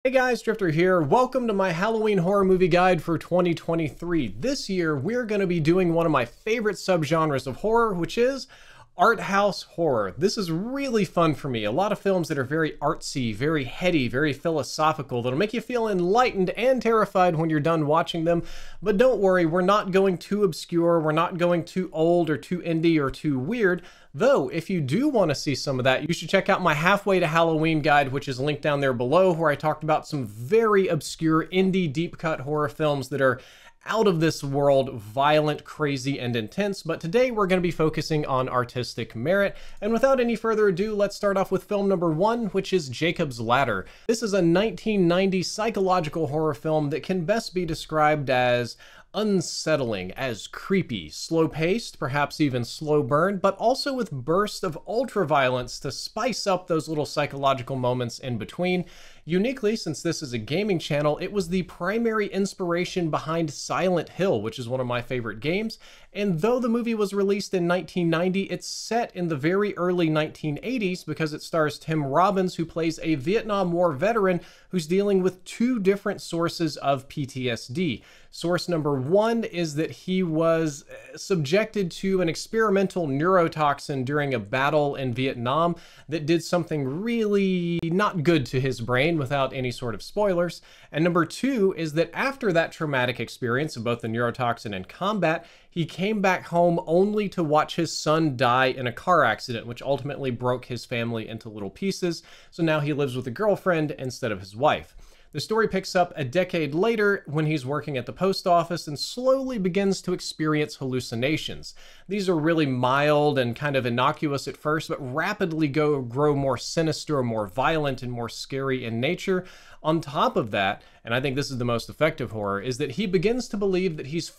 Hey guys, Drifter here. Welcome to my Halloween horror movie guide for 2023. This year, we're going to be doing one of my favorite subgenres of horror, which is art house horror. This is really fun for me. A lot of films that are very artsy, very heady, very philosophical, that'll make you feel enlightened and terrified when you're done watching them. But don't worry, we're not going too obscure, we're not going too old or too indie or too weird. Though, if you do want to see some of that, you should check out my Halfway to Halloween guide, which is linked down there below, where I talked about some very obscure indie deep cut horror films that are out of this world, violent, crazy, and intense. But today we're going to be focusing on artistic merit. And without any further ado, let's start off with film number one, which is Jacob's Ladder. This is a 1990 psychological horror film that can best be described as unsettling, as creepy, slow-paced, perhaps even slow burn, but also with bursts of ultra-violence to spice up those little psychological moments in between. Uniquely, since this is a gaming channel, it was the primary inspiration behind Silent Hill, which is one of my favorite games, and though the movie was released in 1990, it's set in the very early 1980s because it stars Tim Robbins, who plays a Vietnam War veteran who's dealing with two different sources of PTSD. Source number one is that he was subjected to an experimental neurotoxin during a battle in Vietnam that did something really not good to his brain, without any sort of spoilers. And number two is that after that traumatic experience of both the neurotoxin and combat, he came back home only to watch his son die in a car accident, which ultimately broke his family into little pieces. So now he lives with a girlfriend instead of his wife. The story picks up a decade later when he's working at the post office and slowly begins to experience hallucinations. These are really mild and kind of innocuous at first, but rapidly grow more sinister, more violent, and more scary in nature. On top of that, and I think this is the most effective horror, is that he begins to believe that he's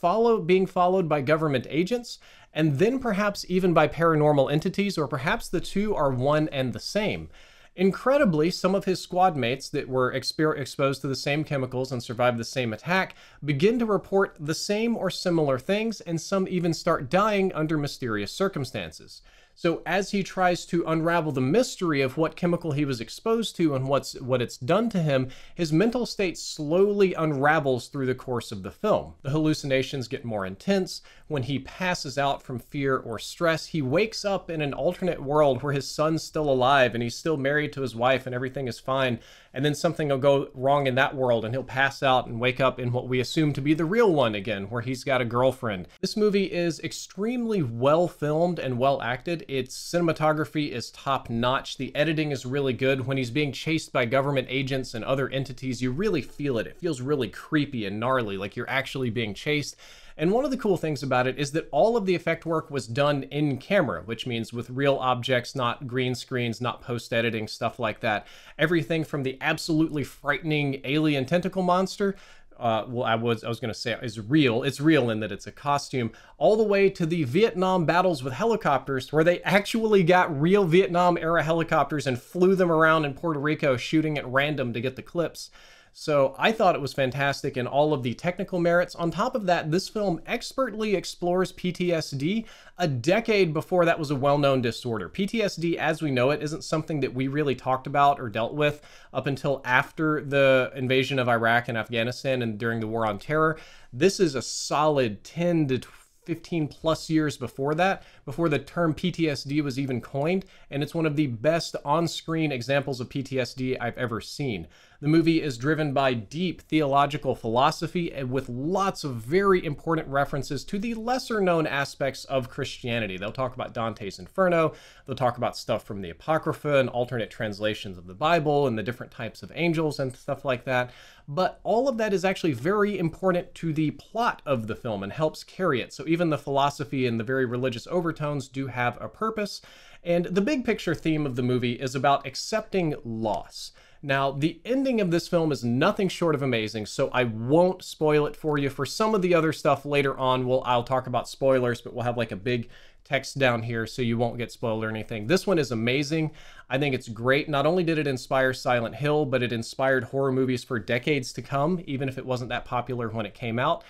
being followed by government agents, and then perhaps even by paranormal entities, or perhaps the two are one and the same. Incredibly, some of his squad mates that were exposed to the same chemicals and survived the same attack begin to report the same or similar things, and some even start dying under mysterious circumstances. So as he tries to unravel the mystery of what chemical he was exposed to and what it's done to him, his mental state slowly unravels through the course of the film. The hallucinations get more intense. When he passes out from fear or stress, he wakes up in an alternate world where his son's still alive and he's still married to his wife and everything is fine. And then something will go wrong in that world and he'll pass out and wake up in what we assume to be the real one again, where he's got a girlfriend. This movie is extremely well filmed and well acted. Its cinematography is top notch. The editing is really good. When he's being chased by government agents and other entities, you really feel it. It feels really creepy and gnarly, like you're actually being chased. And one of the cool things about it is that all of the effect work was done in camera, which means with real objects, not green screens, not post-editing, stuff like that. Everything from the absolutely frightening alien tentacle monster, well, I was going to say is real. It's real in that it's a costume, all the way to the Vietnam battles with helicopters, where they actually got real Vietnam era helicopters and flew them around in Puerto Rico, shooting at random to get the clips. So I thought it was fantastic in all of the technical merits. On top of that, this film expertly explores PTSD a decade before that was a well-known disorder. PTSD, as we know it, isn't something that we really talked about or dealt with up until after the invasion of Iraq and Afghanistan and during the War on Terror. This is a solid 10 to 15 plus years before that, before the term PTSD was even coined, and it's one of the best on-screen examples of PTSD I've ever seen. The movie is driven by deep theological philosophy and with lots of very important references to the lesser-known aspects of Christianity. They'll talk about Dante's Inferno, they'll talk about stuff from the Apocrypha and alternate translations of the Bible and the different types of angels and stuff like that. But all of that is actually very important to the plot of the film and helps carry it. So even the philosophy and the very religious overtones do have a purpose. And the big picture theme of the movie is about accepting loss. Now, the ending of this film is nothing short of amazing, so I won't spoil it for you. For some of the other stuff later on, I'll talk about spoilers, but we'll have like a big text down here so you won't get spoiled or anything. This one is amazing. I think it's great. Not only did it inspire Silent Hill, but it inspired horror movies for decades to come, even if it wasn't that popular when it came out.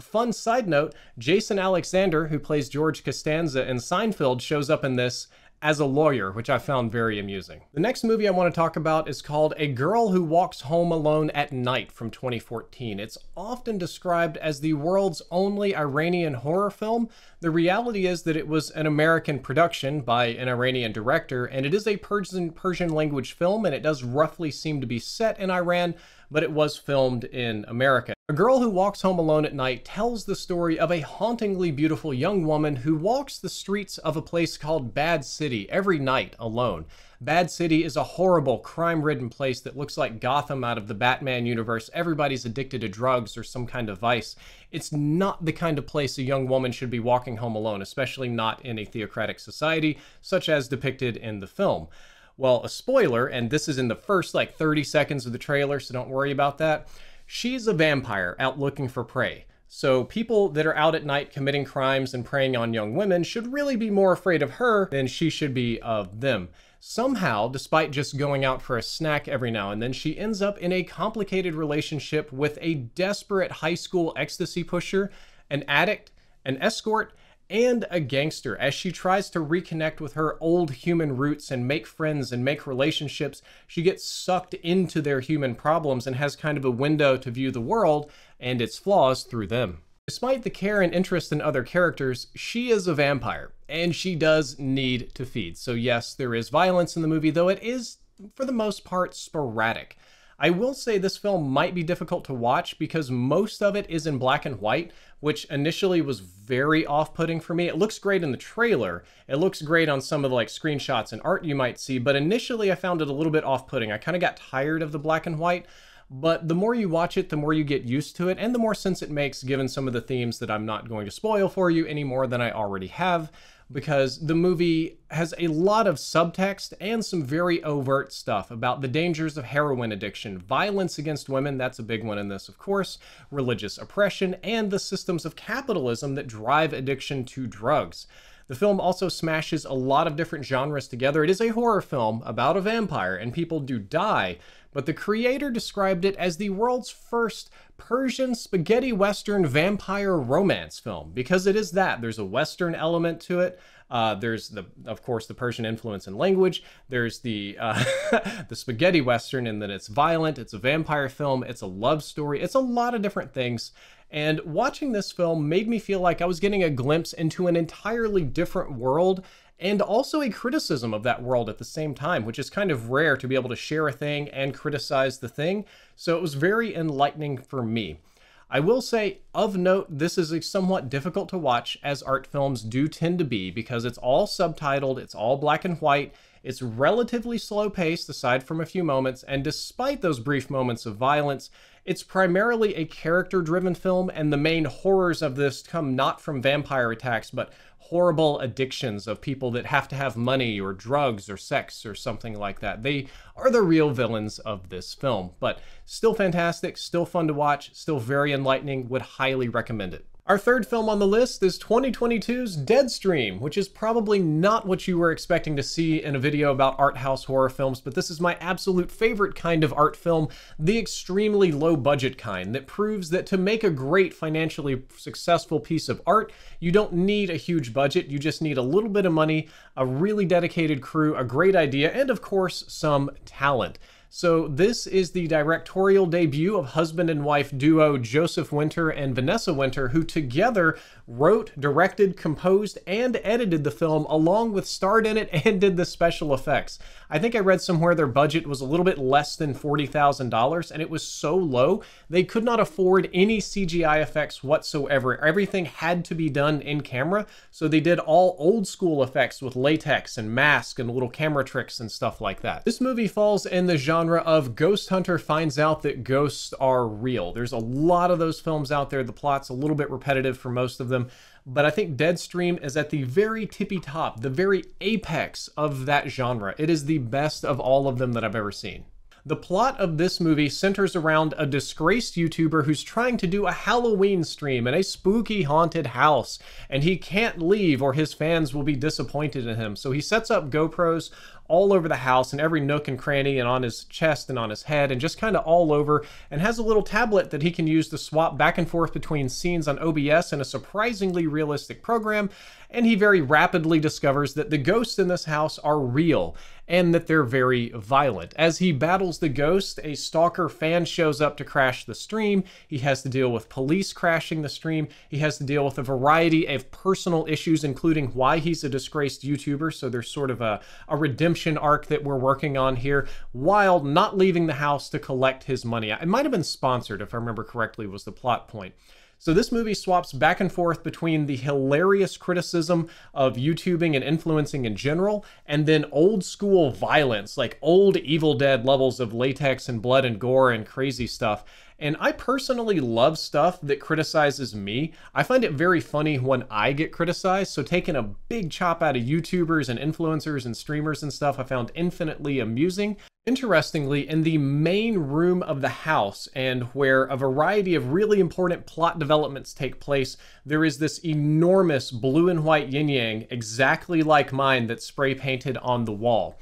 Fun side note, Jason Alexander, who plays George Costanza in Seinfeld, shows up in this as a lawyer, which I found very amusing. The next movie I want to talk about is called A Girl Who Walks Home Alone at Night from 2014. It's often described as the world's only Iranian horror film. The reality is that it was an American production by an Iranian director, and it is a Persian language film, and it does roughly seem to be set in Iran, but it was filmed in America. A Girl Who Walks Home Alone at Night tells the story of a hauntingly beautiful young woman who walks the streets of a place called Bad City every night alone. Bad City is a horrible, crime-ridden place that looks like Gotham out of the Batman universe. Everybody's addicted to drugs or some kind of vice. It's not the kind of place a young woman should be walking home alone, especially not in a theocratic society, such as depicted in the film. Well, a spoiler, and this is in the first 30 seconds of the trailer, so don't worry about that. She's a vampire out looking for prey. So people that are out at night committing crimes and preying on young women should really be more afraid of her than she should be of them. Somehow, despite just going out for a snack every now and then, she ends up in a complicated relationship with a desperate high school ecstasy pusher, an addict, an escort, and a gangster. As she tries to reconnect with her old human roots and make friends and make relationships, she gets sucked into their human problems and has kind of a window to view the world and its flaws through them. Despite the care and interest in other characters, she is a vampire, and she does need to feed. So yes, there is violence in the movie, though it is, for the most part, sporadic. I will say this film might be difficult to watch because most of it is in black and white, which initially was very off-putting for me. It looks great in the trailer. It looks great on some of the screenshots and art you might see, but initially I found it a little bit off-putting. I kind of got tired of the black and white, but the more you watch it, the more you get used to it, and the more sense it makes given some of the themes that I'm not going to spoil for you any more than I already have, because the movie has a lot of subtext and some very overt stuff about the dangers of heroin addiction, violence against women, that's a big one in this, of course, religious oppression, and the systems of capitalism that drive addiction to drugs. The film also smashes a lot of different genres together. It is a horror film about a vampire, and people do die, but the creator described it as the world's first Persian spaghetti western vampire romance film, because it is that. There's a western element to it. There's of course, the Persian influence and language. There's the the spaghetti western in that it's violent, it's a vampire film, it's a love story, it's a lot of different things. And watching this film made me feel like I was getting a glimpse into an entirely different world, and also a criticism of that world at the same time, which is kind of rare to be able to share a thing and criticize the thing. So it was very enlightening for me. I will say, of note, this is somewhat difficult to watch, as art films do tend to be, because it's all subtitled, it's all black and white, it's relatively slow paced aside from a few moments, and despite those brief moments of violence, it's primarily a character-driven film, and the main horrors of this come not from vampire attacks, but horrible addictions of people that have to have money or drugs or sex or something like that. They are the real villains of this film, but still fantastic, still fun to watch, still very enlightening, would highly recommend it. Our third film on the list is 2022's Deadstream, which is probably not what you were expecting to see in a video about Arthouse horror films, but this is my absolute favorite kind of art film, the extremely low budget kind that proves that to make a great financially successful piece of art, you don't need a huge budget, you just need a little bit of money, a really dedicated crew, a great idea, and of course, some talent. So this is the directorial debut of husband and wife duo Joseph Winter and Vanessa Winter, who together wrote, directed, composed, and edited the film, along with starred in it and did the special effects. I think I read somewhere their budget was a little bit less than $40,000, and it was so low, they could not afford any CGI effects whatsoever. Everything had to be done in camera, so they did all old school effects with latex and mask and little camera tricks and stuff like that. This movie falls in the genre of ghost hunter finds out that ghosts are real. There's a lot of those films out there. The plot's a little bit repetitive for most of them, but I think Deadstream is at the very tippy top, the very apex of that genre. It is the best of all of them that I've ever seen. The plot of this movie centers around a disgraced YouTuber who's trying to do a Halloween stream in a spooky haunted house, and he can't leave or his fans will be disappointed in him. So he sets up GoPros all over the house, in every nook and cranny, and on his chest and on his head, and just kind of all over, and has a little tablet that he can use to swap back and forth between scenes on OBS in a surprisingly realistic program. And he very rapidly discovers that the ghosts in this house are real and that they're very violent. As he battles the ghost, a stalker fan shows up to crash the stream. He has to deal with police crashing the stream. He has to deal with a variety of personal issues, including why he's a disgraced YouTuber. So there's sort of a redemption arc that we're working on here, while not leaving the house to collect his money. It might have been sponsored, if I remember correctly, was the plot point. So this movie swaps back and forth between the hilarious criticism of YouTubing and influencing in general, and then old school violence, like old Evil Dead levels of latex and blood and gore and crazy stuff. And I personally love stuff that criticizes me. I find it very funny when I get criticized, so taking a big chop out of YouTubers and influencers and streamers and stuff I found infinitely amusing. Interestingly, in the main room of the house, and where a variety of really important plot developments take place, there is this enormous blue and white yin-yang, exactly like mine, that's spray painted on the wall.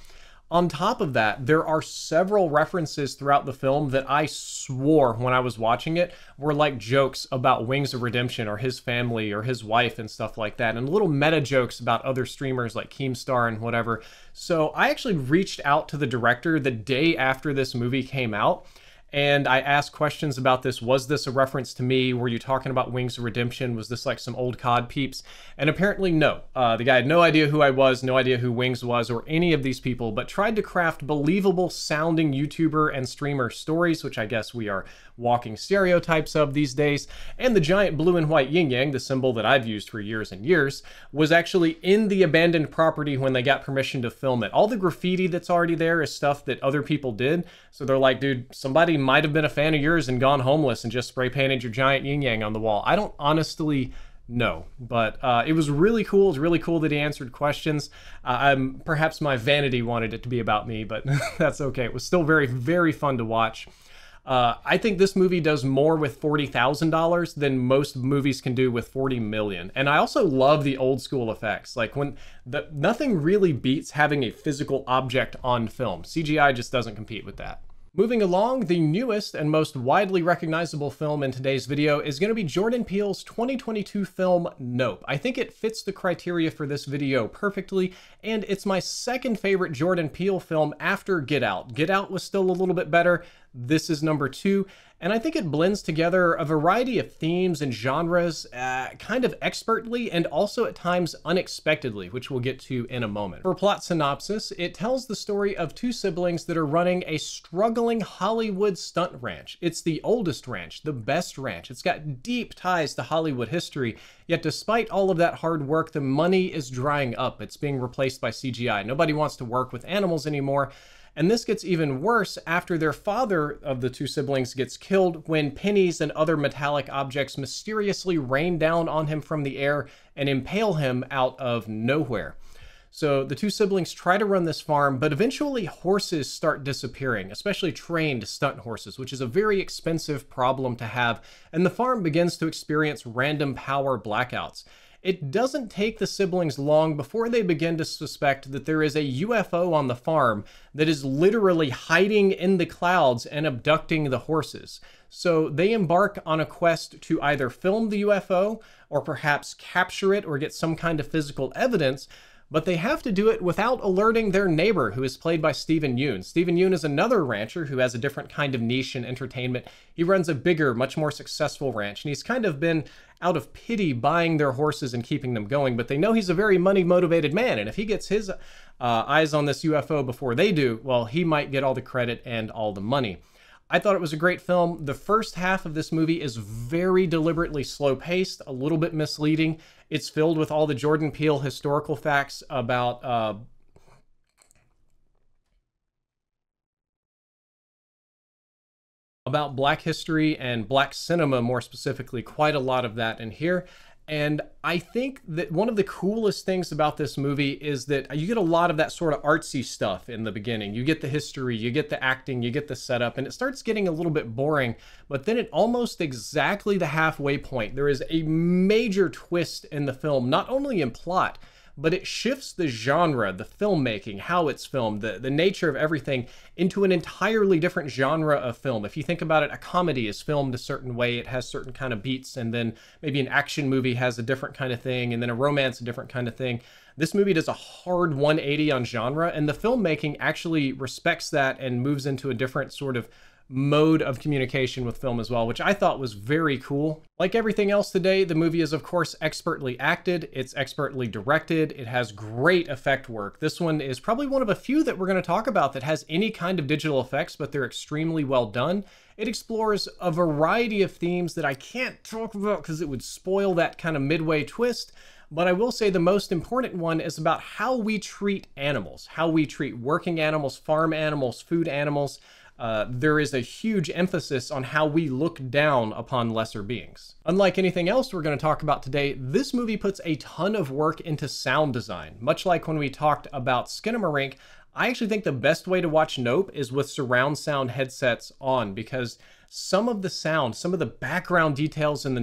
On top of that, there are several references throughout the film that I swore when I was watching it were like jokes about Wings of Redemption or his family or his wife and stuff like that, and little meta jokes about other streamers like Keemstar and whatever. So I actually reached out to the director the day after this movie came out, and I asked questions about this. Was this a reference to me? Were you talking about Wings of Redemption? Was this like some old COD peeps? And apparently no. The guy had no idea who I was, no idea who Wings was, or any of these people, but tried to craft believable sounding YouTuber and streamer stories, which I guess we are walking stereotypes of these days. And the giant blue and white yin-yang, the symbol that I've used for years and years, was actually in the abandoned property when they got permission to film it. All the graffiti that's already there is stuff that other people did. So they're like, dude, somebody might have been a fan of yours and gone homeless and just spray painted your giant yin-yang on the wall. I don't honestly know, but it was really cool. It was really cool that he answered questions. Perhaps my vanity wanted it to be about me, but that's okay. It was still very, very fun to watch. I think this movie does more with $40,000 than most movies can do with 40 million. And I also love the old school effects. Like nothing really beats having a physical object on film. CGI just doesn't compete with that. Moving along, the newest and most widely recognizable film in today's video is going to be Jordan Peele's 2022 film, Nope. I think it fits the criteria for this video perfectly, and it's my second favorite Jordan Peele film after Get Out. Get Out was still a little bit better. This is number 2, and I think it blends together a variety of themes and genres kind of expertly and also at times unexpectedly, which we'll get to in a moment. For plot synopsis, it tells the story of two siblings that are running a struggling Hollywood stunt ranch. It's the oldest ranch, the best ranch. It's got deep ties to Hollywood history, yet despite all of that hard work, the money is drying up. It's being replaced by CGI. Nobody wants to work with animals anymore. And this gets even worse after their father of the two siblings gets killed when pennies and other metallic objects mysteriously rain down on him from the air and impale him out of nowhere. So the two siblings try to run this farm, but eventually horses start disappearing, especially trained stunt horses, which is a very expensive problem to have, and the farm begins to experience random power blackouts. It doesn't take the siblings long before they begin to suspect that there is a UFO on the farm that is literally hiding in the clouds and abducting the horses. So they embark on a quest to either film the UFO or perhaps capture it or get some kind of physical evidence, but they have to do it without alerting their neighbor, who is played by Steven Yeun. Steven Yeun is another rancher who has a different kind of niche in entertainment. He runs a bigger, much more successful ranch, and he's kind of been, out of pity, buying their horses and keeping them going, but they know he's a very money-motivated man, and if he gets his eyes on this UFO before they do, well, he might get all the credit and all the money. I thought it was a great film. The first half of this movie is very deliberately slow-paced, a little bit misleading. It's filled with all the Jordan Peele historical facts about Black history and Black cinema, more specifically. Quite a lot of that in here. And I think that one of the coolest things about this movie is that you get a lot of that sort of artsy stuff in the beginning. You get the history, you get the acting, you get the setup, and it starts getting a little bit boring. But then at almost exactly the halfway point, there is a major twist in the film, not only in plot, but it shifts the genre, the filmmaking, how it's filmed, the nature of everything into an entirely different genre of film. If you think about it, a comedy is filmed a certain way, it has certain kind of beats, and then maybe an action movie has a different kind of thing, and then a romance a different kind of thing. This movie does a hard 180 on genre, and the filmmaking actually respects that and moves into a different sort of mode of communication with film as well, which I thought was very cool. Like everything else today, the movie is of course expertly acted, it's expertly directed, it has great effect work. This one is probably one of a few that we're going to talk about that has any kind of digital effects, but they're extremely well done. It explores a variety of themes that I can't talk about because it would spoil that kind of midway twist. But I will say the most important one is about how we treat animals, how we treat working animals, farm animals, food animals. There is a huge emphasis on how we look down upon lesser beings. Unlike anything else we're going to talk about today, this movie puts a ton of work into sound design. Much like when we talked about Skinamarink, I actually think the best way to watch Nope is with surround sound headsets on, because some of the sound, some of the background details in the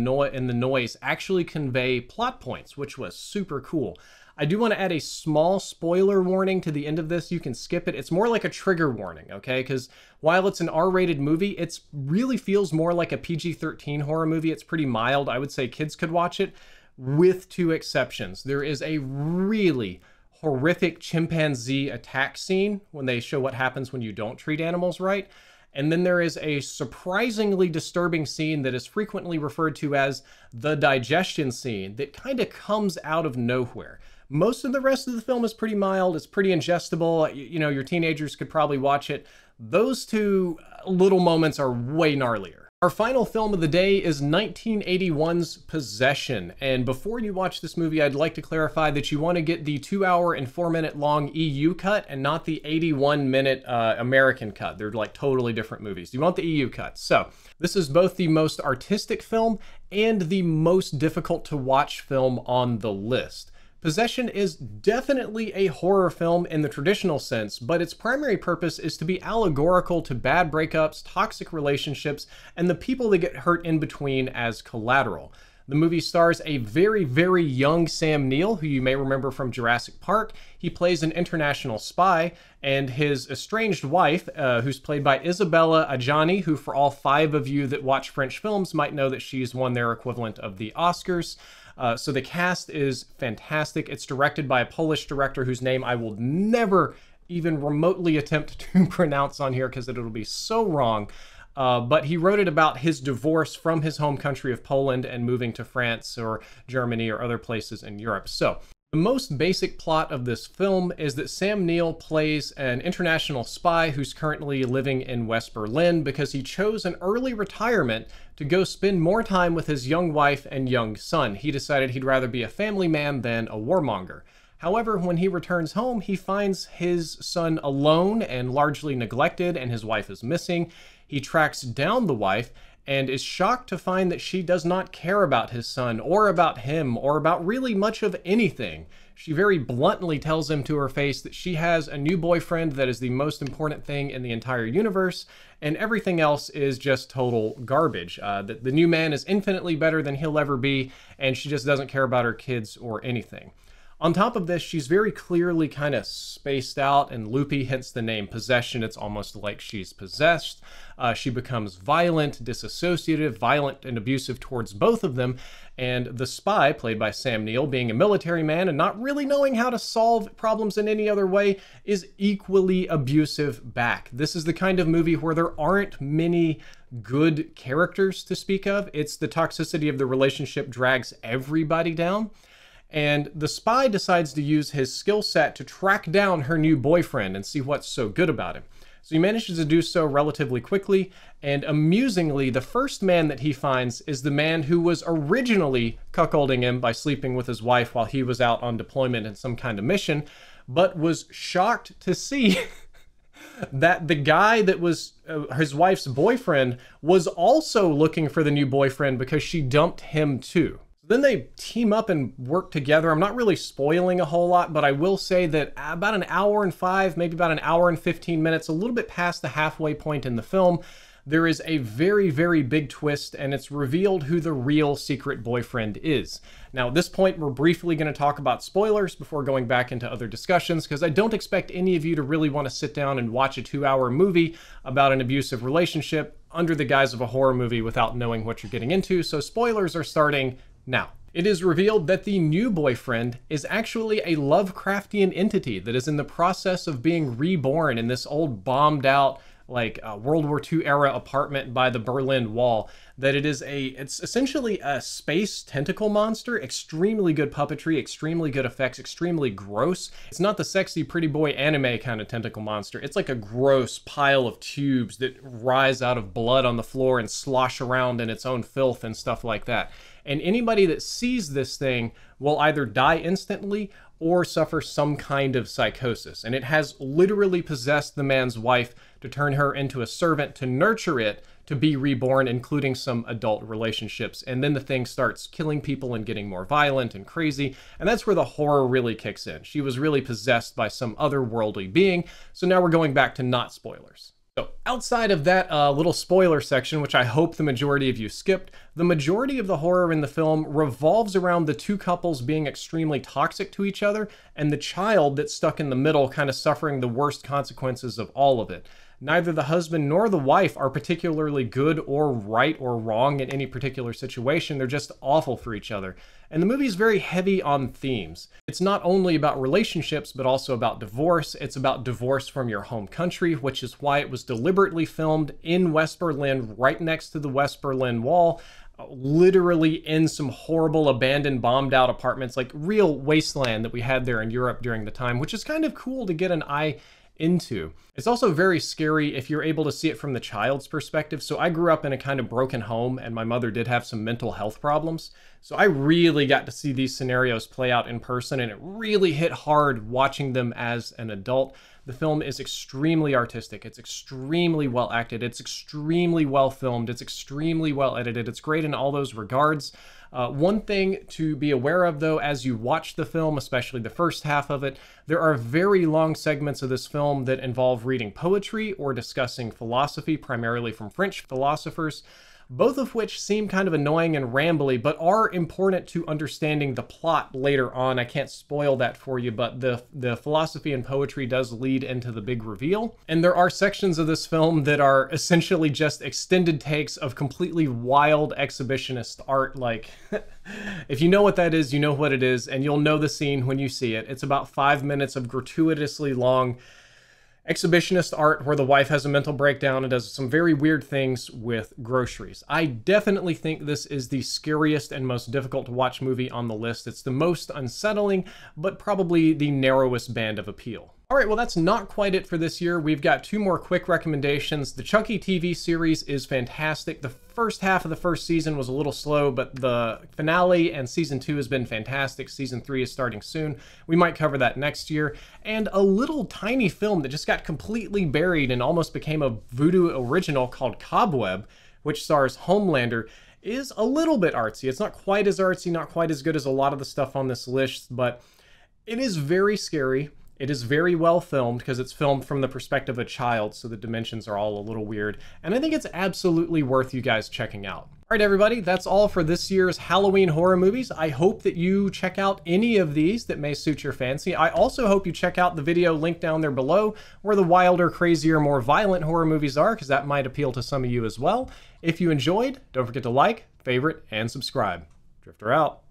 noise actually convey plot points, which was super cool. I do want to add a small spoiler warning to the end of this. You can skip it. It's more like a trigger warning, okay? Because while it's an R-rated movie, it really feels more like a PG-13 horror movie. It's pretty mild. I would say kids could watch it, with two exceptions. There is a really horrific chimpanzee attack scene when they show what happens when you don't treat animals right. And then there is a surprisingly disturbing scene that is frequently referred to as the digestion scene that kind of comes out of nowhere. Most of the rest of the film is pretty mild. It's pretty ingestible. You know, your teenagers could probably watch it. Those two little moments are way gnarlier. Our final film of the day is 1981's Possession. And before you watch this movie, I'd like to clarify that you want to get the 2 hour and 4 minute long EU cut and not the 81-minute American cut. They're like totally different movies. You want the EU cut. So this is both the most artistic film and the most difficult to watch film on the list. Possession is definitely a horror film in the traditional sense, but its primary purpose is to be allegorical to bad breakups, toxic relationships, and the people that get hurt in between as collateral. The movie stars a very, very young Sam Neill, who you may remember from Jurassic Park. He plays an international spy, and his estranged wife, who's played by Isabella Adjani, who for all 5 of you that watch French films might know that she's won their equivalent of the Oscars. So the cast is fantastic. It's directed by a Polish director whose name I will never even remotely attempt to pronounce on here because it'll be so wrong. But he wrote it about his divorce from his home country of Poland and moving to France or Germany or other places in Europe. So the most basic plot of this film is that Sam Neill plays an international spy who's currently living in West Berlin because he chose an early retirement to go spend more time with his young wife and young son. He decided he'd rather be a family man than a warmonger. However, when he returns home, he finds his son alone and largely neglected, and his wife is missing. He tracks down the wife and is shocked to find that she does not care about his son or about him or about really much of anything. She very bluntly tells him to her face that she has a new boyfriend that is the most important thing in the entire universe, and everything else is just total garbage. That the new man is infinitely better than he'll ever be, and she just doesn't care about her kids or anything. On top of this, she's very clearly kind of spaced out and loopy, hence the name Possession. It's almost like she's possessed. She becomes violent, disassociative, violent, and abusive towards both of them. And the spy, played by Sam Neill, being a military man and not really knowing how to solve problems in any other way, is equally abusive back. This is the kind of movie where there aren't many good characters to speak of. It's the toxicity of the relationship drags everybody down. And the spy decides to use his skill set to track down her new boyfriend and see what's so good about him. So he manages to do so relatively quickly, and amusingly, the first man that he finds is the man who was originally cuckolding him by sleeping with his wife while he was out on deployment in some kind of mission, but was shocked to see that the guy that was his wife's boyfriend was also looking for the new boyfriend because she dumped him too. Then they team up and work together. I'm not really spoiling a whole lot, but I will say that about an hour and 5, maybe about an hour and 15 minutes, a little bit past the halfway point in the film, there is a very, very big twist, and it's revealed who the real secret boyfriend is. Now, at this point, we're briefly going to talk about spoilers before going back into other discussions, because I don't expect any of you to really want to sit down and watch a 2-hour movie about an abusive relationship under the guise of a horror movie without knowing what you're getting into, so spoilers are starting now. It is revealed that the new boyfriend is actually a Lovecraftian entity that is in the process of being reborn in this old bombed out World War II era apartment by the Berlin Wall. That it's essentially a space tentacle monster, extremely good puppetry, extremely good effects, extremely gross. It's not the sexy pretty boy anime kind of tentacle monster. It's like a gross pile of tubes that rise out of blood on the floor and slosh around in its own filth and stuff like that. And anybody that sees this thing will either die instantly or suffer some kind of psychosis. And it has literally possessed the man's wife to turn her into a servant to nurture it to be reborn, including some adult relationships. And then the thing starts killing people and getting more violent and crazy. And that's where the horror really kicks in. She was really possessed by some otherworldly being. So now we're going back to not spoilers. So outside of that little spoiler section, which I hope the majority of you skipped, the majority of the horror in the film revolves around the two couples being extremely toxic to each other and the child that's stuck in the middle kind of suffering the worst consequences of all of it. Neither the husband nor the wife are particularly good or right or wrong in any particular situation. They're just awful for each other. And the movie is very heavy on themes. It's not only about relationships, but also about divorce. It's about divorce from your home country, which is why it was deliberately filmed in West Berlin, right next to the West Berlin Wall, literally in some horrible abandoned bombed out apartments, like real wasteland that we had there in Europe during the time, which is kind of cool to get an eye into. It's also very scary if you're able to see it from the child's perspective. So I grew up in a kind of broken home, and my mother did have some mental health problems. So I really got to see these scenarios play out in person, and it really hit hard watching them as an adult. The film is extremely artistic. It's extremely well acted. It's extremely well filmed. It's extremely well edited. It's great in all those regards. One thing to be aware of, though, as you watch the film, especially the first half of it, there are very long segments of this film that involve reading poetry or discussing philosophy, primarily from French philosophers, both of which seem kind of annoying and rambly, but are important to understanding the plot later on. I can't spoil that for you, but the philosophy and poetry does lead into the big reveal. And there are sections of this film that are essentially just extended takes of completely wild exhibitionist art. Like, if you know what that is, you know what it is, and you'll know the scene when you see it. It's about 5 minutes of gratuitously long exhibitionist art where the wife has a mental breakdown and does some very weird things with groceries. I definitely think this is the scariest and most difficult to watch movie on the list. It's the most unsettling, but probably the narrowest band of appeal. All right, well, that's not quite it for this year. We've got 2 more quick recommendations. The Chucky TV series is fantastic. The first half of the first season was a little slow, but the finale and season 2 has been fantastic. Season 3 is starting soon. We might cover that next year. And a little tiny film that just got completely buried and almost became a voodoo original called Cobweb, which stars Homelander, is a little bit artsy. It's not quite as artsy, not quite as good as a lot of the stuff on this list, but it is very scary. It is very well filmed because it's filmed from the perspective of a child, so the dimensions are all a little weird, and I think it's absolutely worth you guys checking out. All right, everybody, that's all for this year's Halloween horror movies. I hope that you check out any of these that may suit your fancy. I also hope you check out the video linked down there below where the wilder, crazier, more violent horror movies are, because that might appeal to some of you as well. If you enjoyed, don't forget to like, favorite, and subscribe. Drifter out.